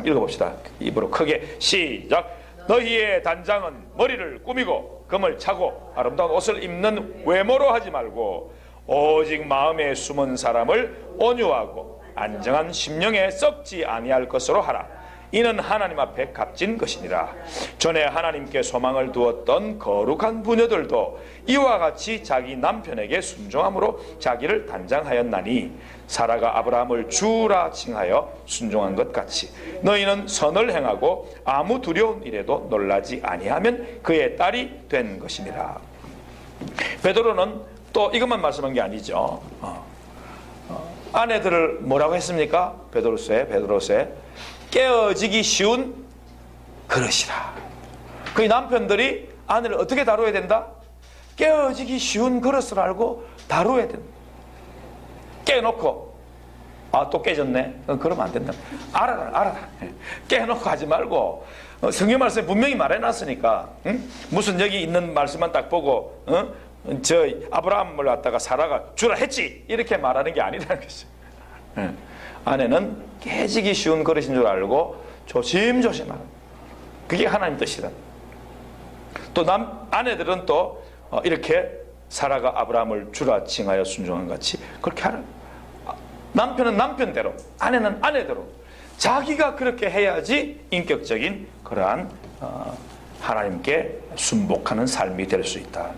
읽어봅시다. 입으로 크게 시작. 너희의 단장은 머리를 꾸미고 금을 차고 아름다운 옷을 입는 외모로 하지 말고 오직 마음에 숨은 사람을 온유하고 안정한 심령에 썩지 아니할 것으로 하라. 이는 하나님 앞에 값진 것이니라. 전에 하나님께 소망을 두었던 거룩한 부녀들도 이와 같이 자기 남편에게 순종함으로 자기를 단장하였나니 사라가 아브라함을 주라 칭하여 순종한 것 같이 너희는 선을 행하고 아무 두려운 일에도 놀라지 아니하면 그의 딸이 된 것이니라. 베드로는 또 이것만 말씀한 게 아니죠. 아내들을 뭐라고 했습니까? 베드로서에 깨어지기 쉬운 그릇이라. 그 남편들이 아내를 어떻게 다루어야 된다? 깨어지기 쉬운 그릇을 알고 다루어야 된다. 깨놓고 또 깨졌네. 그러면 안 된다. 알아라. 깨놓고 하지 말고 성경 말씀에 분명히 말해놨으니까 무슨 여기 있는 말씀만 딱 보고 저 아브라함을 갖다가 사라가 주라 했지 이렇게 말하는 게 아니라는 것이죠. 아내는 깨지기 쉬운 그릇인 줄 알고 조심조심 하는, 그게 하나님 뜻이다. 또 아내들은 또 이렇게 사라가 아브라함을 주라 칭하여 순종한 같이 그렇게 하는, 남편은 남편대로 아내는 아내대로 자기가 그렇게 해야지 인격적인 그러한 하나님께 순복하는 삶이 될 수 있다.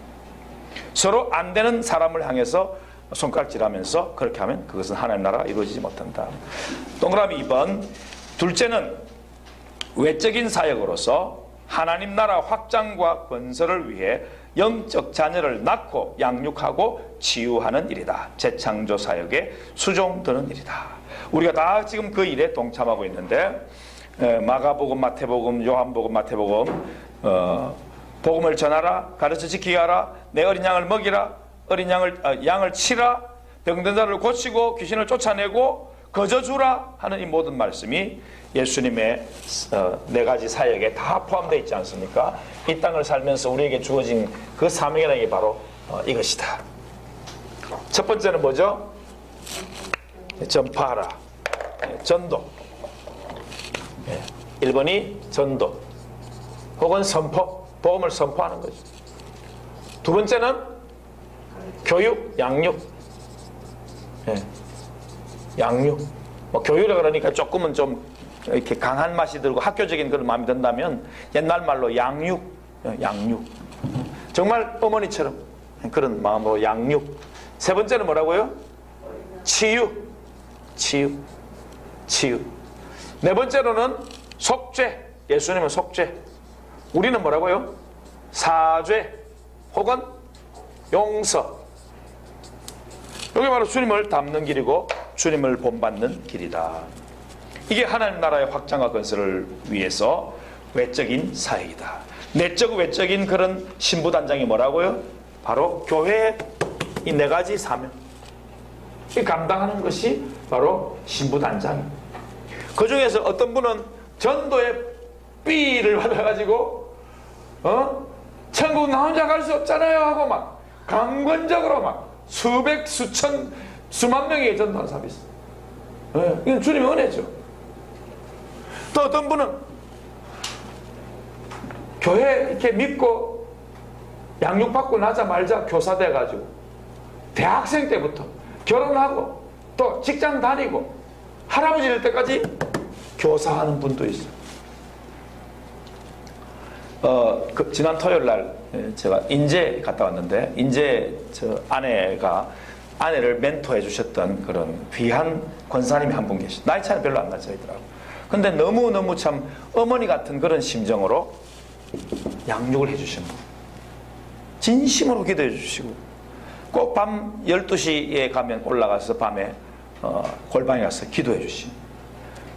서로 안 되는 사람을 향해서 손가락질하면서 그렇게 하면 그것은 하나님 나라가 이루어지지 못한다. 동그라미 2번. 둘째는 외적인 사역으로서 하나님 나라 확장과 건설을 위해 영적 자녀를 낳고 양육하고 치유하는 일이다. 재창조 사역에 수종드는 일이다. 우리가 다 지금 그 일에 동참하고 있는데 마가복음, 마태복음, 요한복음, 마태복음 복음을 전하라, 가르쳐 지키게 하라, 내 어린 양을 먹이라, 양을 치라, 병든 자를 고치고 귀신을 쫓아내고 거저주라 하는 이 모든 말씀이 예수님의 네 가지 사역에 다 포함되어 있지 않습니까? 이 땅을 살면서 우리에게 주어진 그 사명이라는 게 바로 이것이다. 첫 번째는 뭐죠? 전파하라, 전도. 1번이 전도 혹은 선포, 복음을 선포하는 거죠. 두 번째는 교육, 양육. 양육. 교육이라 그러니까 조금은 좀 이렇게 강한 맛이 들고 학교적인 그런 마음이 든다면 옛날 말로 양육. 정말 어머니처럼 그런 마음으로 양육. 세 번째는 뭐라고요? 치유. 네 번째로는 속죄. 예수님은 속죄. 우리는 뭐라고요? 사죄 혹은 용서. 이게 바로 주님을 닮는 길이고 주님을 본받는 길이다. 이게 하나님 나라의 확장과 건설을 위해서 외적인 사역이다. 내적 외적인 그런 신부단장이 뭐라고요? 바로 교회의 이 네 가지 사명, 이 감당하는 것이 바로 신부단장입니다. 그 중에서 어떤 분은 전도의 삐를 받아가지고 천국 나 혼자 갈 수 없잖아요 하고 막 강권적으로 막 수백 수천 수만 명에게 전도한 사람이 있어요. 이건 주님의 은혜죠. 또 어떤 분은 교회 이렇게 믿고 양육받고 나자마자 교사 돼가지고 대학생 때부터 결혼하고 또 직장 다니고 할아버지 될 때까지 교사하는 분도 있어요. 지난 토요일 날 제가 인제 갔다 왔는데 인제 저 아내를 멘토해 주셨던 그런 귀한 권사님이 한 분 계시죠. 나이 차이는 별로 안 나죠 있더라고요. 근데 너무너무 참 어머니 같은 그런 심정으로 양육을 해 주신 분, 진심으로 기도해 주시고 꼭 밤 12시에 가면 올라가서 밤에 골방에 가서 기도해 주신,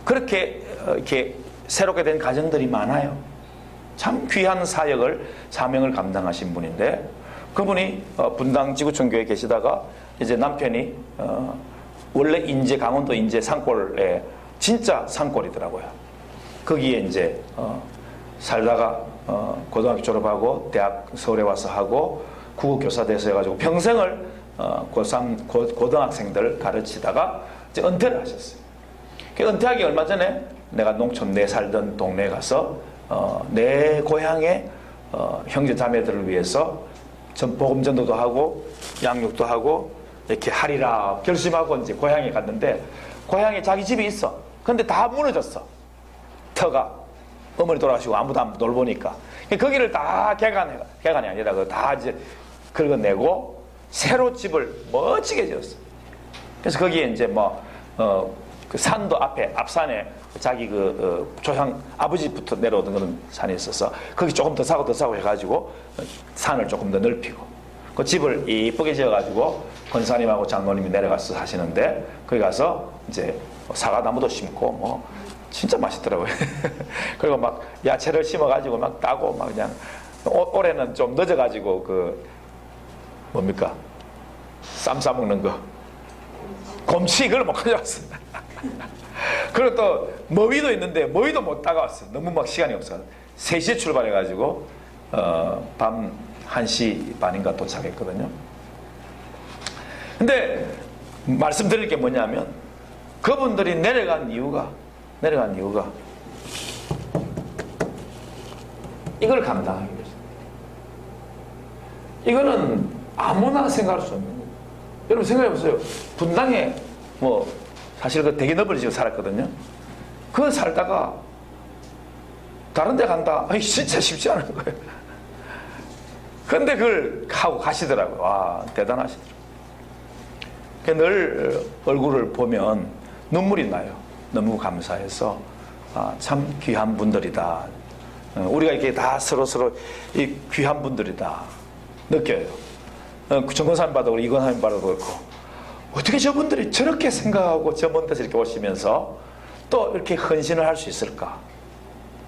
그렇게 이렇게 새롭게 된 가정들이 많아요. 참 귀한 사명을 감당하신 분인데, 그분이 분당 지구촌교회에 계시다가 이제 남편이 원래 강원도 인제 산골에 진짜 산골이더라고요. 거기에 이제 살다가 고등학교 졸업하고 대학 서울에 와서 하고 국어교사 돼서 해가지고 평생을 고3, 고등학생들 가르치다가 이제 은퇴를 하셨어요. 은퇴하기 얼마 전에 내가 농촌 내 살던 동네에 가서 내 고향의 형제 자매들을 위해서 복음 전도도 하고 양육도 하고 이렇게 하리라 결심하고 이제 고향에 갔는데, 고향에 자기 집이 있어. 근데 다 무너졌어. 터가 어머니 돌아가시고 아무도 안 돌보니까 거기를 다 개간이 아니라 다 이제 긁어내고 새로 집을 멋지게 지었어. 그래서 거기에 이제 그 산도 앞산에 자기 조상 아버지부터 내려오던 그런 산이 있어서 거기 조금 더 사고 해가지고 산을 조금 더 넓히고 그 집을 이쁘게 지어가지고 권사님하고 장로님이 내려가서 사시는데, 거기 가서 이제 사과나무도 심고 진짜 맛있더라고요. 그리고 막 야채를 심어가지고 막 따고 막 그냥 올해는 좀 늦어가지고 뭡니까? 쌈 싸먹는 거. 곰치 그걸 못 가져왔어요. 그리고 또 머위도 있는데 머위도 못 따가왔어요. 너무 막 시간이 없어서 3시에 출발해가지고 밤 1시 반인가 도착했거든요. 근데 말씀드릴 게 뭐냐면, 그분들이 내려간 이유가 이걸 감당하기 위해서. 이거는 아무나 생각할 수 없는 거예요. 여러분 생각해보세요. 분당에 사실 되게 넓은 집에 살았거든요. 그거 살다가 다른 데 간다? 진짜 쉽지 않은 거예요. 근데 그걸 하고 가시더라고요. 와, 대단하시더라고요. 늘 얼굴을 보면 눈물이 나요. 너무 감사해서 참 귀한 분들이다. 우리가 이렇게 다 서로 이 귀한 분들이다 느껴요. 정권사님 봐도 이건사님 봐도 그렇고, 어떻게 저분들이 저렇게 생각하고 저 먼 데서 이렇게 오시면서 또 이렇게 헌신을 할 수 있을까?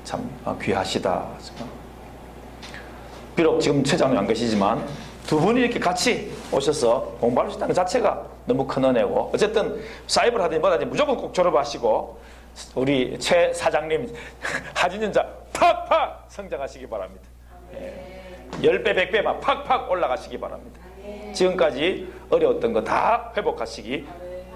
참 귀하시다. 비록 지금 최장님 안 계시지만 두 분이 이렇게 같이 오셔서 공부할 수 있다는 것 자체가 너무 큰 은혜고, 어쨌든 사입을 하든지 뭐든지 무조건 꼭 졸업하시고 우리 최 사장님 하진연자 팍팍 성장하시기 바랍니다. 10배 100배 막 팍팍 올라가시기 바랍니다. 지금까지 어려웠던 거 다 회복하시기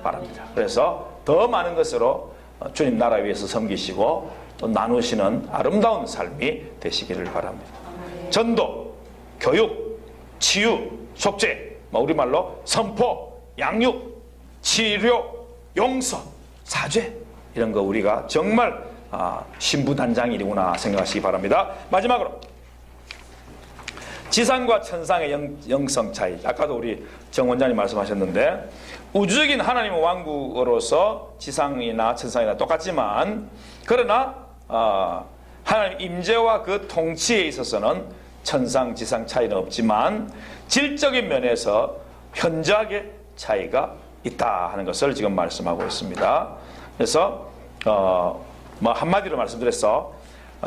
바랍니다. 그래서 더 많은 것으로 주님 나라 위해서 섬기시고 또 나누시는 아름다운 삶이 되시기를 바랍니다. 전도, 교육, 치유, 속죄, 우리말로 선포, 양육, 치료, 용서, 사죄, 이런 거 우리가 정말 신부단장일이구나 생각하시기 바랍니다. 마지막으로 지상과 천상의 영성 차이. 아까도 우리 정 원장님 말씀하셨는데, 우주적인 하나님의 왕국으로서 지상이나 천상이나 똑같지만, 그러나 하나님 임재와 그 통치에 있어서는 천상 지상 차이는 없지만 질적인 면에서 현저하게 차이가 있다 하는 것을 지금 말씀하고 있습니다. 그래서 한마디로 말씀드려서,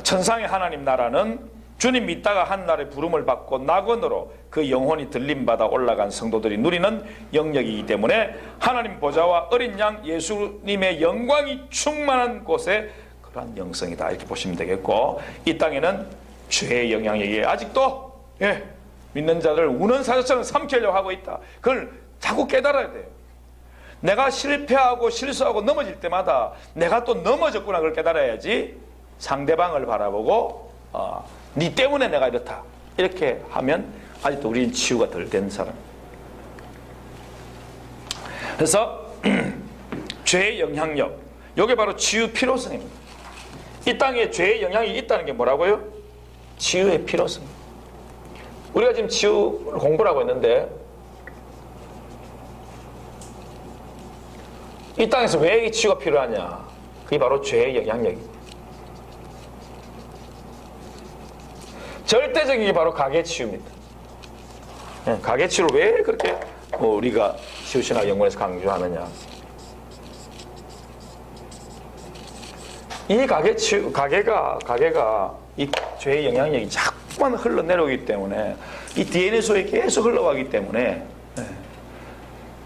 천상의 하나님 나라는 주님 믿다가 한날의 부름을 받고 낙원으로 그 영혼이 들림받아 올라간 성도들이 누리는 영역이기 때문에 하나님 보좌와 어린 양 예수님의 영광이 충만한 곳에 그러한 영성이다, 이렇게 보시면 되겠고, 이 땅에는 죄의 영향력이 아직도 믿는 자들을 우는 사자처럼 삼키려고 하고 있다. 그걸 자꾸 깨달아야 돼요. 내가 실패하고 실수하고 넘어질 때마다 내가 또 넘어졌구나, 그걸 깨달아야지 상대방을 바라보고 네 때문에 내가 이렇다 이렇게 하면 아직도 우리는 치유가 덜 된 사람. 그래서 죄의 영향력, 이게 바로 치유 필요성입니다. 이 땅에 죄의 영향이 있다는 게 뭐라고요? 치유의 필요성. 우리가 지금 치유를 공부를 하고 있는데, 이 땅에서 왜 이 치유가 필요하냐? 그게 바로 죄의 영향력입니다. 절대적인 게 바로 가계치유입니다. 가계치유를 왜 그렇게 우리가 치유신학 연구원에서 강조하느냐? 이 가계치유, 가계가 이 죄의 영향력이 자꾸만 흘러내려오기 때문에, 이 DNA 속에 계속 흘러가기 때문에,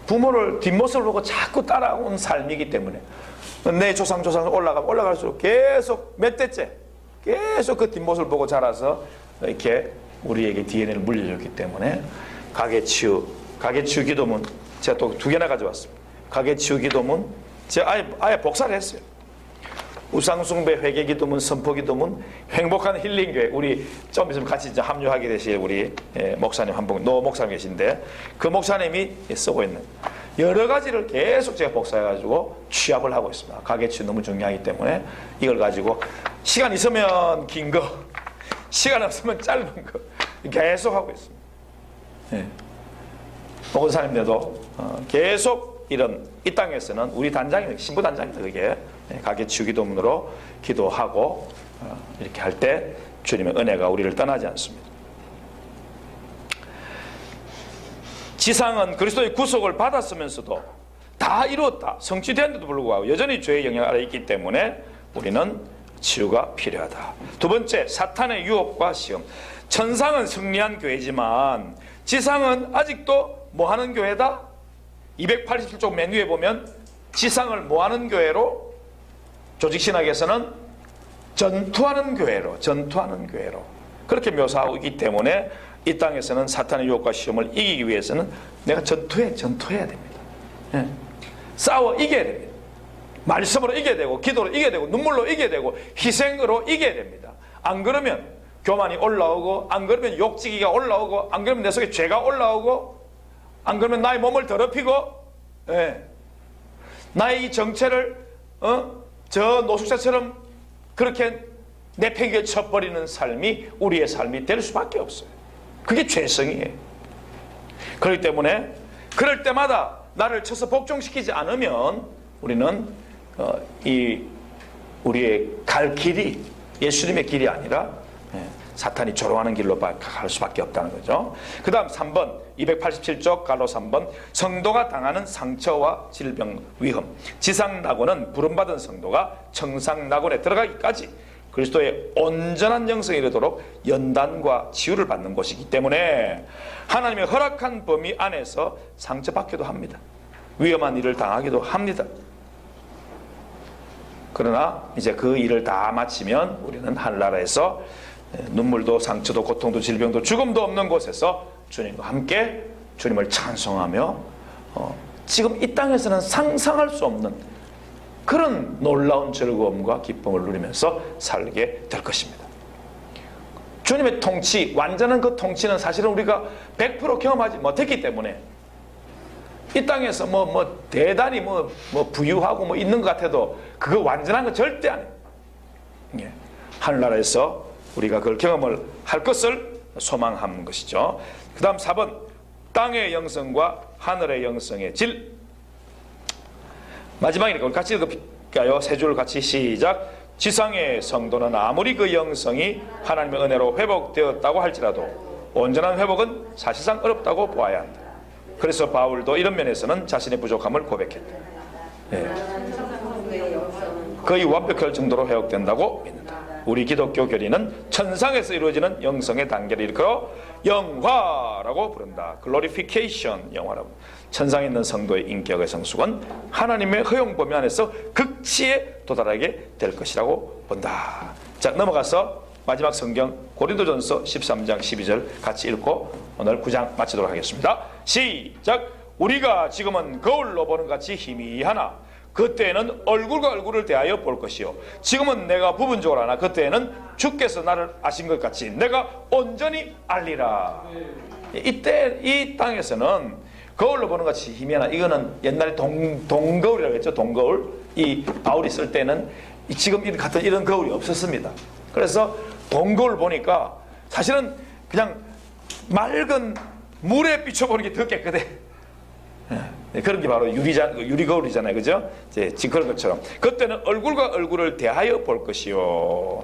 부모를 뒷모습을 보고 자꾸 따라온 삶이기 때문에, 내 조상 올라갈수록 계속 몇 대째 계속 그 뒷모습을 보고 자라서 이렇게 우리에게 DNA를 물려줬기 때문에 가계치유 가계치유 기도문 제가 또 2개나 가져왔습니다. 가계치유 기도문 제가 아예 복사를 했어요. 우상숭배 회개 기도문, 선포 기도문, 행복한 힐링교회. 우리 좀 있으면 같이 이제 합류하게 되실 우리 목사님 한 분, 노 목사님 계신데 그 목사님이 쓰고 있는 여러 가지를 계속 제가 복사해가지고 취합을 하고 있습니다. 가계치유 너무 중요하기 때문에 이걸 가지고 시간 있으면 긴 거, 시간 없으면 짧은 거 계속 하고 있습니다. 예. 목사님들도 계속 이런 이 땅에서는 우리 단장이 신부 단장입니다. 그게 가계치유 기도문으로 기도하고 이렇게 할 때 주님의 은혜가 우리를 떠나지 않습니다. 지상은 그리스도의 구속을 받았으면서도 다 이루었다, 성취되었는데도 불구하고 여전히 죄의 영향 아래 있기 때문에 우리는 치유가 필요하다. 두 번째, 사탄의 유혹과 시험. 천상은 승리한 교회지만 지상은 아직도 뭐하는 교회다? 287쪽 맨 위에 보면 지상을 뭐하는 교회로? 조직신학에서는 전투하는 교회로 그렇게 묘사하고 있기 때문에 이 땅에서는 사탄의 유혹과 시험을 이기기 위해서는 내가 전투해야 됩니다. 예. 싸워 이겨야 됩니다. 말씀으로 이겨야 되고, 기도로 이겨야 되고, 눈물로 이겨야 되고, 희생으로 이겨야 됩니다. 안 그러면 교만이 올라오고, 안 그러면 욕지기가 올라오고, 안 그러면 내 속에 죄가 올라오고, 안 그러면 나의 몸을 더럽히고, 예. 나의 이 정체를 저 노숙자처럼 그렇게 내팽개쳐 쳐버리는 삶이 우리의 삶이 될 수밖에 없어요. 그게 죄성이에요. 그렇기 때문에 그럴 때마다 나를 쳐서 복종시키지 않으면 우리는 우리의 갈 길이 예수님의 길이 아니라 사탄이 조롱하는 길로 갈 수밖에 없다는 거죠. 그 다음 3번 287쪽 갈로 3번 성도가 당하는 상처와 질병 위험. 지상낙원은 부름받은 성도가 청상낙원에 들어가기까지 그리스도의 온전한 영성에 이르도록 연단과 치유를 받는 곳이기 때문에 하나님의 허락한 범위 안에서 상처받기도 합니다. 위험한 일을 당하기도 합니다. 그러나 이제 그 일을 다 마치면 우리는 하늘나라에서 눈물도 상처도 고통도 질병도 죽음도 없는 곳에서 주님과 함께 주님을 찬송하며 지금 이 땅에서는 상상할 수 없는 그런 놀라운 즐거움과 기쁨을 누리면서 살게 될 것입니다. 주님의 통치, 완전한 그 통치는 사실은 우리가 100% 경험하지 못했기 때문에 이 땅에서 대단히 부유하고 있는 것 같아도 그거 완전한 건 절대 아니에요. 예. 하늘나라에서 우리가 그걸 경험을 할 것을 소망하는 것이죠. 그 다음 4번 땅의 영성과 하늘의 영성의 질. 마지막이니까 우리 같이 읽을까요? 세 줄 같이 시작. 지상의 성도는 아무리 그 영성이 하나님의 은혜로 회복되었다고 할지라도 온전한 회복은 사실상 어렵다고 보아야 한다. 그래서 바울도 이런 면에서는 자신의 부족함을 고백했다. 네. 거의 완벽할 정도로 회복된다고 믿는다. 우리 기독교 교리는 천상에서 이루어지는 영성의 단계를 일컬어 영화라고 부른다. 글로리피케이션 영화라고. 천상에 있는 성도의 인격의 성숙은 하나님의 허용 범위 안에서 극치에 도달하게 될 것이라고 본다. 자, 넘어가서 마지막 성경 고린도전서 13장 12절 같이 읽고 오늘 9장 마치도록 하겠습니다. 시작. 우리가 지금은 거울로 보는 같이 희미하나 그때에는 얼굴과 얼굴을 대하여 볼 것이요 지금은 내가 부분적으로 하나 그때에는 주께서 나를 아신 것 같이 내가 온전히 알리라. 이때 이 땅에서는 거울로 보는 같이 희미하나, 이거는 옛날에 동거울이라고 했죠. 동거울. 이 바울이 쓸 때는 지금 같은 이런 거울이 없었습니다. 그래서 동거울 보니까 사실은 그냥 맑은 물에 비춰보는 게 더 깨끗해. 그런 게 바로 유리거울이잖아요. 그죠? 지금 그런 것처럼. 그때는 얼굴과 얼굴을 대하여 볼 것이요.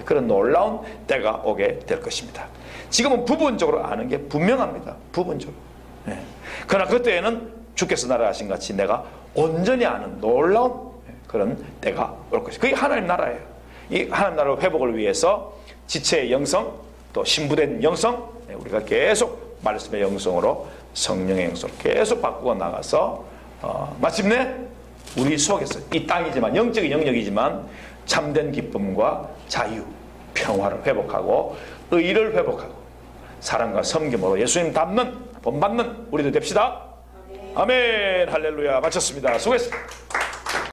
그런 놀라운 때가 오게 될 것입니다. 지금은 부분적으로 아는 게 분명합니다. 부분적으로. 그러나 그때에는 주께서 나를 아신 같이 내가 온전히 아는 놀라운 그런 때가 올 것이죠. 그게 하나님 나라예요. 이 하나님 나라 회복을 위해서 지체의 영성, 또 신부된 영성, 우리가 계속 말씀의 영성으로 성령의 영성으로 계속 바꾸어 나가서 마침내 우리 속에서 이 땅이지만 영적인 영역이지만 참된 기쁨과 자유, 평화를 회복하고 의를 회복하고 사랑과 섬김으로 예수님 닮는 본받는 우리도 됩시다. 아멘. 할렐루야. 마쳤습니다. 수고했습니다.